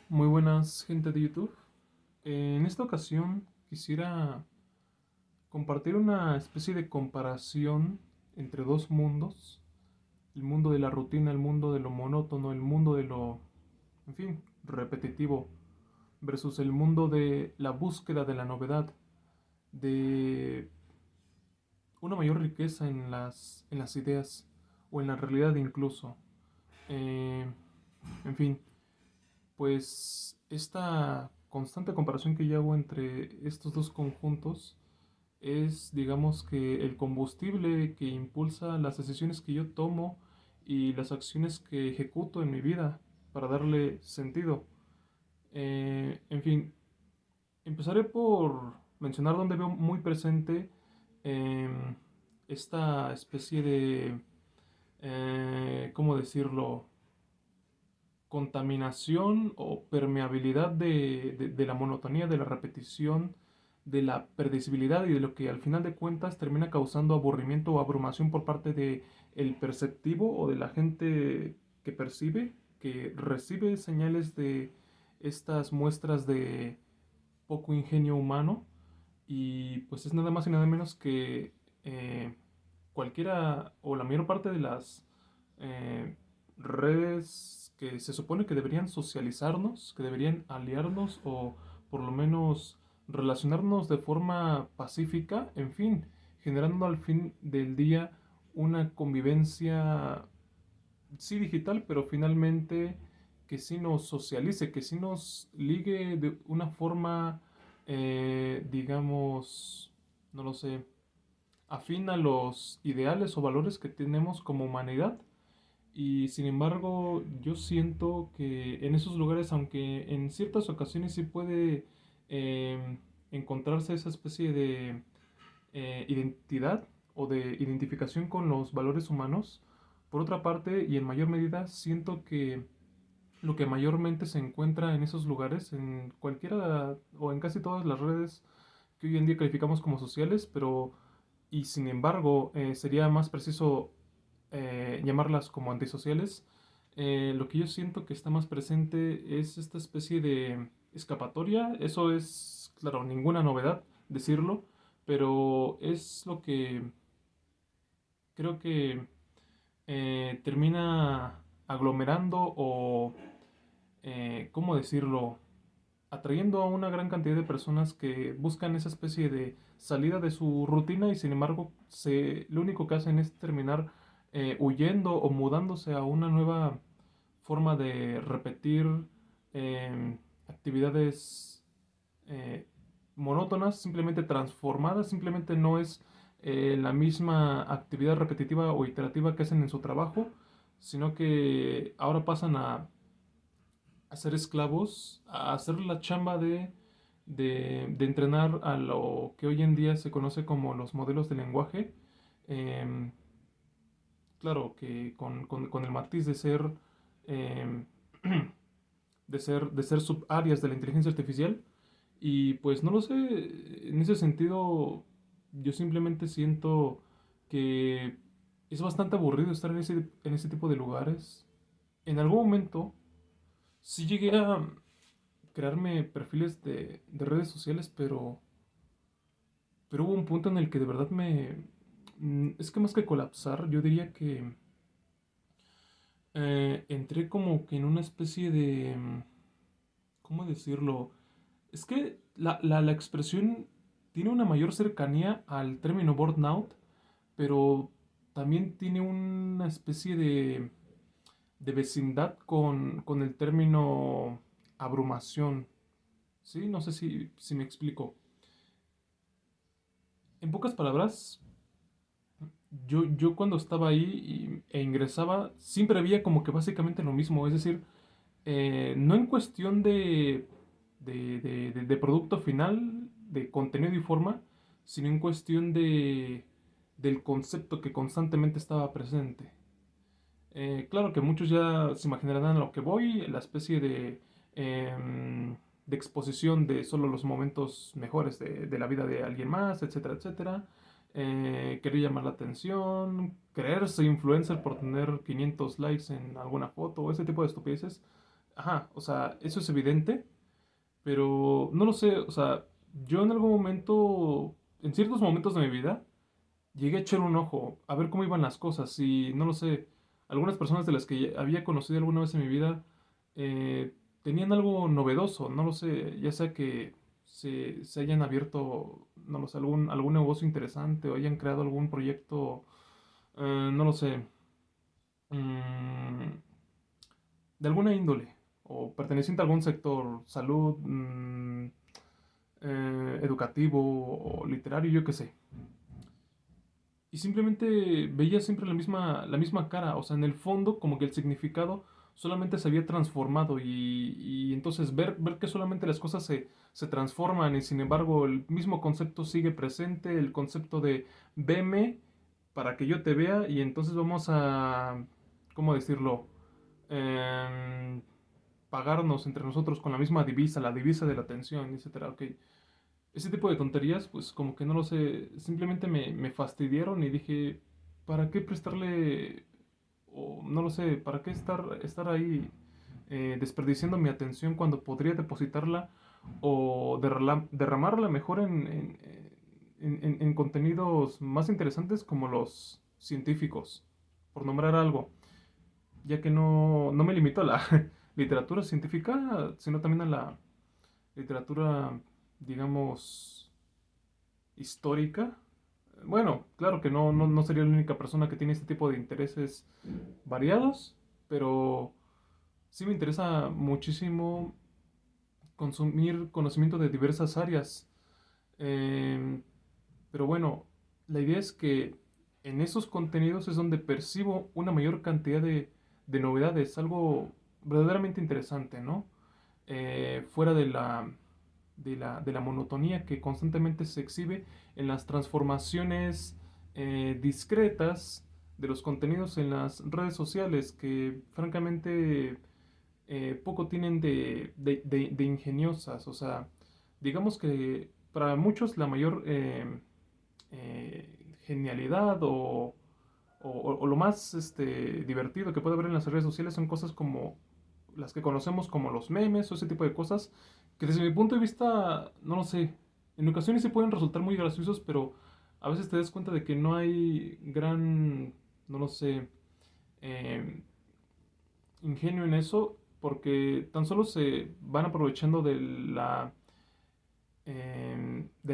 Muy buenas, gente de YouTube. En esta ocasión quisiera compartir una especie de comparación entre dos mundos: el mundo de la rutina, el mundo de lo monótono, el mundo de lo, en fin, repetitivo, versus el mundo de la búsqueda de la novedad, de una mayor riqueza en las ideas o en la realidad incluso. Eh, en fin, pues esta constante comparación que yo hago entre estos dos conjuntos es, digamos, que el combustible que impulsa las decisiones que yo tomo y las acciones que ejecuto en mi vida para darle sentido. En fin, empezaré por mencionar donde veo muy presente em, esta especie de, ¿cómo decirlo?, contaminación o permeabilidad de la monotonía, de la repetición, de la predecibilidad y de lo que al final de cuentas termina causando aburrimiento o abrumación por parte de el perceptivo o de la gente que percibe, que recibe señales de estas muestras de poco ingenio humano. Y pues es nada más y nada menos que cualquiera o la mayor parte de las eh, redes que se supone que deberían socializarnos, que deberían aliarnos o por lo menos relacionarnos de forma pacífica, en fin, generando al fin del día una convivencia, sí digital, pero finalmente que sí nos socialice, que sí nos ligue de una forma, digamos, no lo sé, afín a los ideales o valores que tenemos como humanidad. Y sin embargo, yo siento que en esos lugares, aunque en ciertas ocasiones sí puede encontrarse esa especie de identidad o de identificación con los valores humanos, por otra parte, y en mayor medida, siento que lo que mayormente se encuentra en esos lugares, en cualquiera o en casi todas las redes que hoy en día calificamos como sociales, pero y sin embargo sería más preciso llamarlas como antisociales. Lo que yo siento que está más presente es esta especie de escapatoria. Eso es, claro, ninguna novedad decirlo, pero es lo que creo que termina aglomerando o, ¿cómo decirlo?, atrayendo a una gran cantidad de personas que buscan esa especie de salida de su rutina y sin embargo lo único que hacen es terminar huyendo o mudándose a una nueva forma de repetir actividades eh, monótonas, simplemente transformadas, simplemente no es la misma actividad repetitiva o iterativa que hacen en su trabajo, sino que ahora pasan a ser esclavos, a hacer la chamba de entrenar a lo que hoy en día se conoce como los modelos de lenguaje. Em, claro que con el matiz de ser, em, de ser subáreas de la inteligencia artificial. Y pues no lo sé, en ese sentido yo simplemente siento que es bastante aburrido estar en ese tipo de lugares. En algún momento sí llegué a crearme perfiles de redes sociales, pero hubo un punto en el que de verdad es que más que colapsar, yo diría que entré como que en una especie de... ¿Cómo decirlo? Es que la expresión tiene una mayor cercanía al término burnout, pero también tiene una especie de vecindad con el término abrumación. ¿Sí? No sé si me explico. En pocas palabras, yo cuando estaba ahí e ingresaba, siempre había como que básicamente lo mismo. Es decir, no en cuestión de producto final, de contenido y forma, sino en cuestión del concepto que constantemente estaba presente. Claro que muchos ya se imaginarán a lo que voy, la especie de exposición de solo los momentos mejores de la vida de alguien más, etcétera, etcétera. Querer llamar la atención, creerse influencer por tener 500 likes en alguna foto, ese tipo de estupideces. ajá, o sea, eso es evidente, pero no lo sé, o sea, yo en algún momento, en ciertos momentos de mi vida, llegué a echar un ojo, a ver cómo iban las cosas y no lo sé, algunas personas de las que ya había conocido alguna vez en mi vida eh, tenían algo novedoso, no lo sé, ya sea que se hayan abierto, no lo sé, algún negocio interesante o hayan creado algún proyecto, no lo sé, mm, de alguna índole o perteneciente a algún sector, salud, educativo o literario, yo qué sé. Y simplemente veía siempre la misma cara, o sea, en el fondo como que el significado solamente se había transformado y entonces ver que solamente las cosas se transforman y sin embargo el mismo concepto sigue presente, el concepto de veme para que yo te vea y entonces vamos a, ¿cómo decirlo? Em, pagarnos entre nosotros con la misma divisa, la divisa de la atención, etcétera. Ok, ese tipo de tonterías, pues como que no lo sé, simplemente me fastidiaron y dije, ¿para qué prestarle, o no lo sé, para qué estar ahí desperdiciando mi atención cuando podría depositarla o derramarla mejor en contenidos más interesantes como los científicos, por nombrar algo, ya que no me limito a la literatura científica, sino también a la literatura, digamos, histórica. Bueno, claro que no sería la única persona que tiene este tipo de intereses variados, pero sí me interesa muchísimo consumir conocimiento de diversas áreas. Em, pero bueno, la idea es que en esos contenidos es donde percibo una mayor cantidad de novedades, algo verdaderamente interesante, ¿no? Fuera de la monotonía que constantemente se exhibe en las transformaciones discretas de los contenidos en las redes sociales, que francamente poco tienen de ingeniosas. O sea, digamos que para muchos la mayor genialidad o lo más divertido que puede haber en las redes sociales son cosas como las que conocemos como los memes o ese tipo de cosas que desde mi punto de vista, no lo sé, en ocasiones sí pueden resultar muy graciosos, pero a veces te das cuenta de que no hay gran, no lo sé, eh, ingenio en eso porque tan solo se van aprovechando de la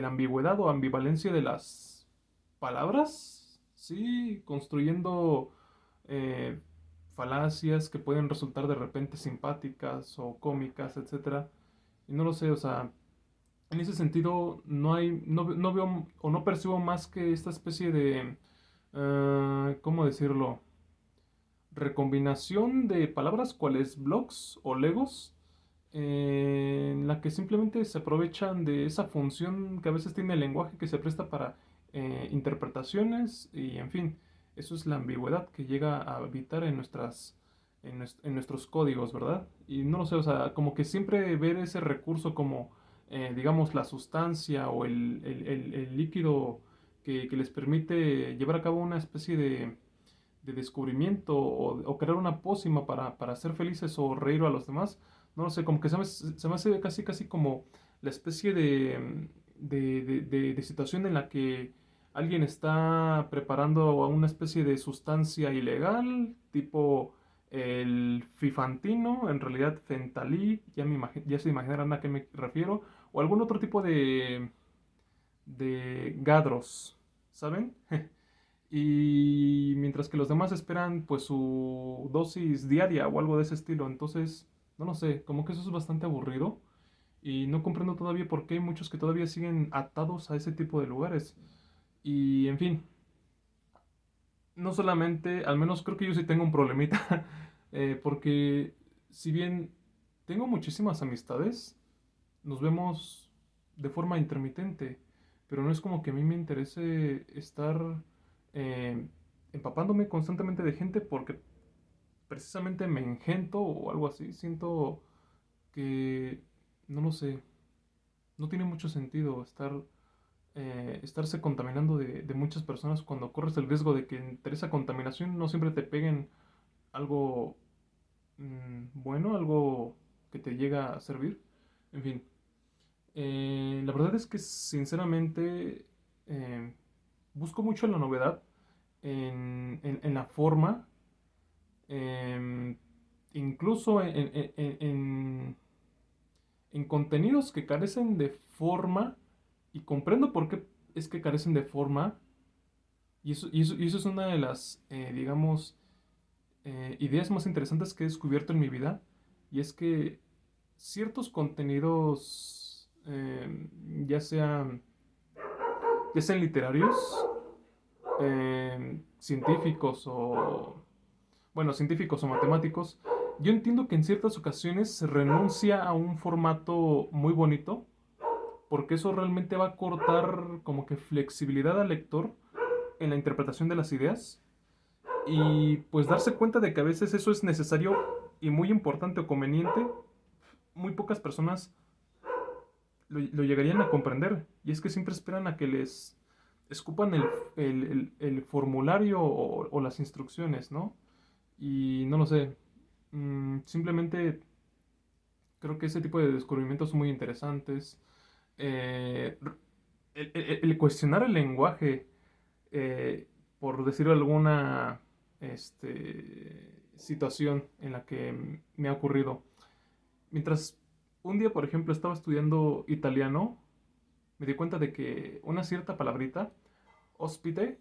ambigüedad o ambivalencia de las palabras, sí, construyendo eh, falacias que pueden resultar de repente simpáticas o cómicas, etcétera. Y no lo sé, o sea, en ese sentido no veo o no percibo más que esta especie de, ¿cómo decirlo? Recombinación de palabras cuales blocks o legos en la que simplemente se aprovechan de esa función que a veces tiene el lenguaje que se presta para interpretaciones y en fin, eso es la ambigüedad que llega a habitar en nuestros códigos, ¿verdad? Y no lo sé, o sea, como que siempre ver ese recurso como, digamos, la sustancia o el líquido que les permite llevar a cabo una especie de descubrimiento o crear una pócima para ser felices o reír a los demás. No lo sé, como que se me hace casi casi como la especie de situación en la que alguien está preparando una especie de sustancia ilegal, tipo el fifantino, en realidad fentalí, ya se imaginarán a qué me refiero, o algún otro tipo de gadros, ¿saben? Y mientras que los demás esperan pues su dosis diaria o algo de ese estilo. Entonces, no lo sé, como que eso es bastante aburrido y no comprendo todavía por qué hay muchos que todavía siguen atados a ese tipo de lugares. Y en fin, no solamente, al menos creo que yo sí tengo un problemita, porque si bien tengo muchísimas amistades, nos vemos de forma intermitente, pero no es como que a mí me interese estar eh, empapándome constantemente de gente porque precisamente me engento o algo así. Siento que, no lo sé, no tiene mucho sentido estarse contaminando de muchas personas cuando corres el riesgo de que entre esa contaminación no siempre te peguen algo bueno, algo que te llega a servir. En fin, la verdad es que sinceramente eh, busco mucho la novedad en la forma, em, incluso en contenidos que carecen de forma, y comprendo por qué es que carecen de forma, y eso es una de las, digamos, ideas más interesantes que he descubierto en mi vida, y es que ciertos contenidos, ya sean literarios, científicos bueno, científicos o matemáticos, yo entiendo que en ciertas ocasiones se renuncia a un formato muy bonito, porque eso realmente va a cortar como que flexibilidad al lector en la interpretación de las ideas, y pues darse cuenta de que a veces eso es necesario y muy importante o conveniente, muy pocas personas lo llegarían a comprender. Y es que siempre esperan a que les escupan el formulario o las instrucciones, ¿no? Y no lo sé. Simplemente creo que ese tipo de descubrimientos son muy interesantes. Eh, el cuestionar el lenguaje, por decirlo alguna situación en la que me ha ocurrido. Mientras un día, por ejemplo, estaba estudiando italiano, me di cuenta de que una cierta palabrita, hóspite,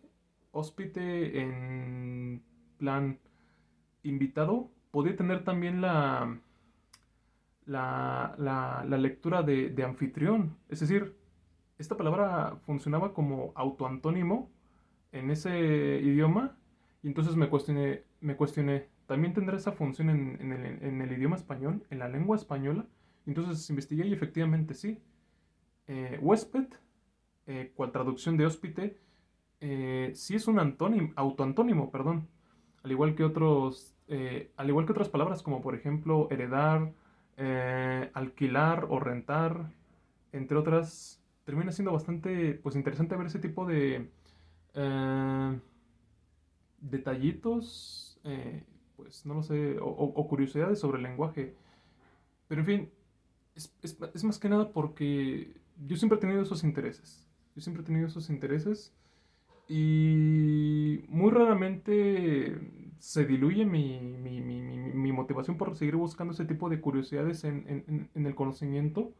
hóspite en plan invitado, podía tener también la lectura de anfitrión. Es decir, esta palabra funcionaba como autoantónimo en ese idioma, y entonces me cuestioné, ¿también tendrá esa función en el idioma español, en la lengua española? Entonces investigué y efectivamente sí. Huésped, cual traducción de hóspite, sí es un autoantónimo, perdón. Al igual que otras palabras como por ejemplo heredar, alquilar o rentar, entre otras. Termina siendo bastante pues interesante ver ese tipo de eh, detallitos, pues no lo sé, o curiosidades sobre el lenguaje. Pero en fin, es más que nada porque yo siempre he tenido esos intereses. Yo siempre he tenido esos intereses, y muy raramente se diluye mi motivación por seguir buscando ese tipo de curiosidades en el conocimiento.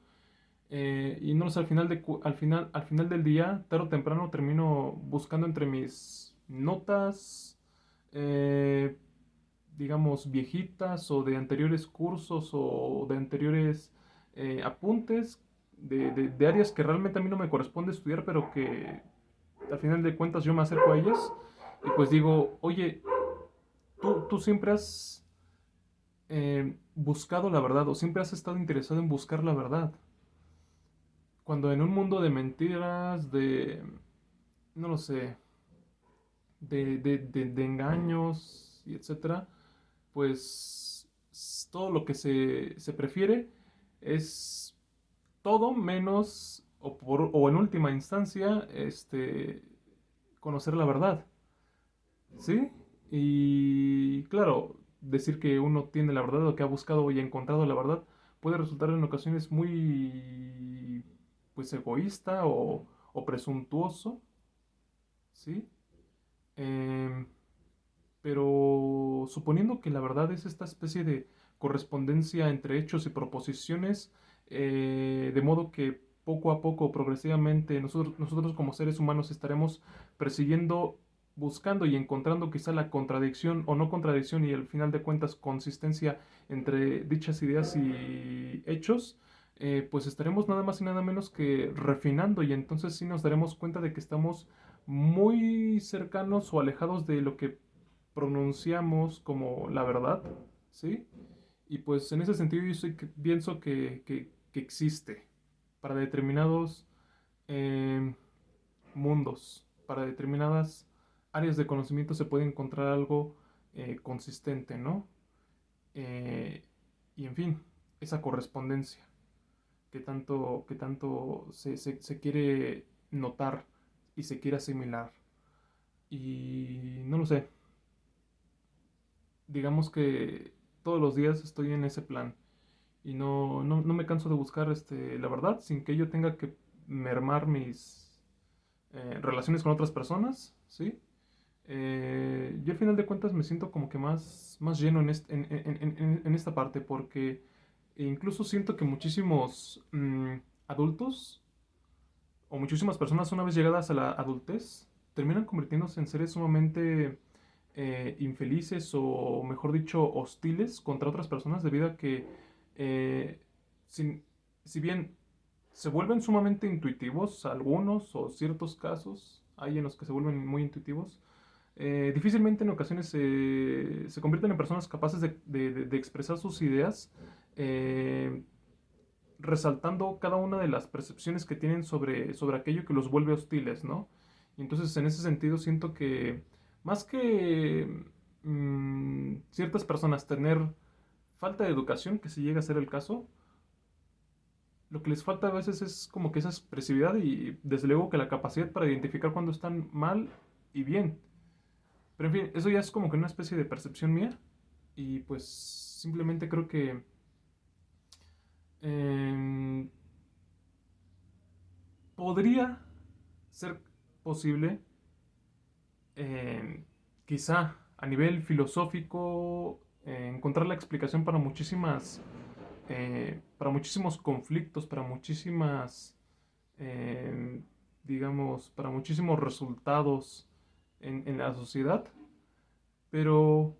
Y no lo sé, al final del día, tarde o temprano, termino buscando entre mis notas, eh, digamos, viejitas o de anteriores cursos o de anteriores apuntes de áreas que realmente a mí no me corresponde estudiar, pero que al final de cuentas yo me acerco a ellas y pues digo, oye, tú siempre has buscado la verdad, o siempre has estado interesado en buscar la verdad. Cuando en un mundo de mentiras, no lo sé, de engaños y etcétera, pues todo lo que se prefiere es todo menos, o en última instancia, conocer la verdad, ¿sí? Y claro, decir que uno tiene la verdad o que ha buscado y ha encontrado la verdad puede resultar en ocasiones muy, pues, egoísta o presuntuoso, ¿sí? Em, pero suponiendo que la verdad es esta especie de correspondencia entre hechos y proposiciones, de modo que poco a poco, progresivamente, nosotros como seres humanos estaremos persiguiendo, buscando y encontrando quizá la contradicción o no contradicción, y al final de cuentas consistencia entre dichas ideas y hechos. Pues estaremos nada más y nada menos que refinando, y entonces sí nos daremos cuenta de que estamos muy cercanos o alejados de lo que pronunciamos como la verdad, ¿sí? Y pues en ese sentido yo pienso que existe para determinados eh, mundos, para determinadas áreas de conocimiento se puede encontrar algo consistente, ¿no? Eh, y en fin, esa correspondencia que tanto se quiere notar y se quiere asimilar. Y no lo sé, digamos que todos los días estoy en ese plan. Y no me canso de buscar la verdad sin que ello tenga que mermar mis relaciones con otras personas, ¿sí? Yo al final de cuentas me siento como que más lleno en esta parte porque incluso siento que muchísimos adultos o muchísimas personas una vez llegadas a la adultez terminan convirtiéndose en seres sumamente infelices o mejor dicho hostiles contra otras personas debido a que eh, sin- si bien se vuelven sumamente intuitivos algunos o ciertos casos, hay en los que se vuelven muy intuitivos, difícilmente en ocasiones se convierten en personas capaces de expresar sus ideas, eh, resaltando cada una de las percepciones que tienen sobre aquello que los vuelve hostiles, ¿no? Y entonces en ese sentido siento que más que ciertas personas tener falta de educación, que si llega a ser el caso, lo que les falta a veces es como que esa expresividad y desde luego que la capacidad para identificar cuando están mal y bien. Pero en fin, eso ya es como que una especie de percepción mía y pues simplemente creo que em, podría ser posible, quizá a nivel filosófico, encontrar la explicación para muchísimos conflictos, para muchísimas, eh, digamos, para muchísimos resultados en la sociedad, pero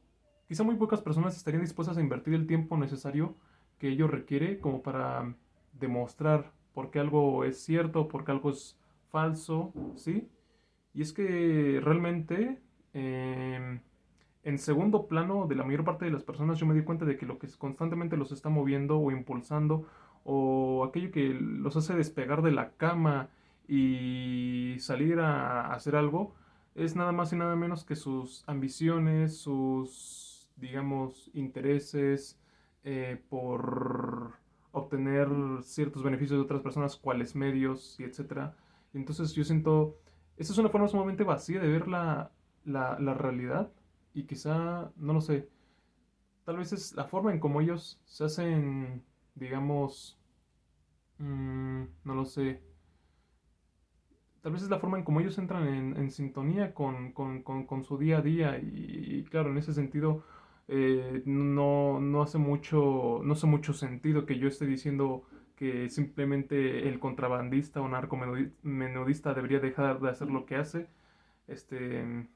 quizá muy pocas personas estarían dispuestas a invertir el tiempo necesario que ello requiere como para demostrar por qué algo es cierto, por qué algo es falso, ¿sí? Y es que realmente, en segundo plano de la mayor parte de las personas, yo me di cuenta de que lo que constantemente los está moviendo o impulsando, o aquello que los hace despegar de la cama y salir a hacer algo, es nada más y nada menos que sus ambiciones, sus, digamos, intereses por obtener ciertos beneficios de otras personas, cuales medios y etcétera. Y entonces yo siento, esa es una forma sumamente vacía de ver la realidad y quizá, no lo sé, tal vez es la forma en cómo ellos se hacen, digamos, no lo sé, tal vez es la forma en cómo ellos entran en sintonía con su día a día y claro, en ese sentido no hace mucho sentido que yo esté diciendo que simplemente el contrabandista o narcomenudista debería dejar de hacer lo que hace. Este,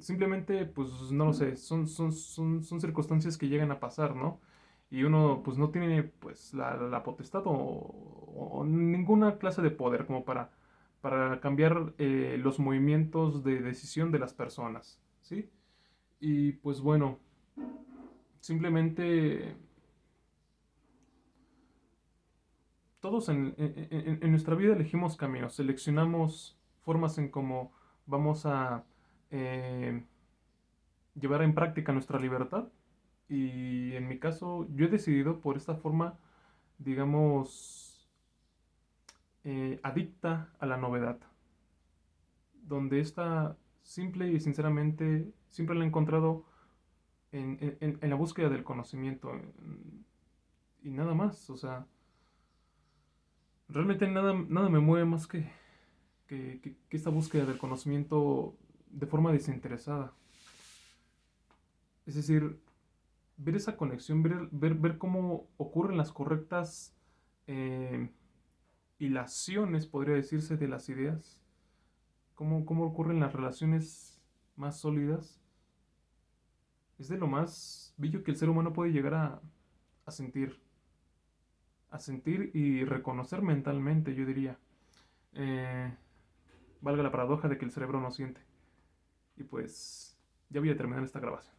simplemente, pues no lo sé, son circunstancias que llegan a pasar, ¿no? Y uno pues no tiene pues la potestad o ninguna clase de poder como para cambiar los movimientos de decisión de las personas, ¿sí? Y pues bueno, simplemente todos en nuestra vida elegimos caminos, seleccionamos formas en cómo vamos a eh, llevar en práctica nuestra libertad. Y en mi caso, yo he decidido por esta forma, digamos, adicta a la novedad, donde esta simple y sinceramente siempre la he encontrado en la búsqueda del conocimiento y nada más. O sea, realmente nada me mueve más que esta búsqueda del conocimiento de forma desinteresada. Es decir, ver esa conexión, ver cómo ocurren las correctas eh, hilaciones, podría decirse, de las ideas, cómo ocurren las relaciones más sólidas, es de lo más bello que el ser humano puede llegar a sentir, a sentir y reconocer mentalmente, yo diría. Eh, Valga la paradoja de que el cerebro no siente. Y pues ya voy a terminar esta grabación.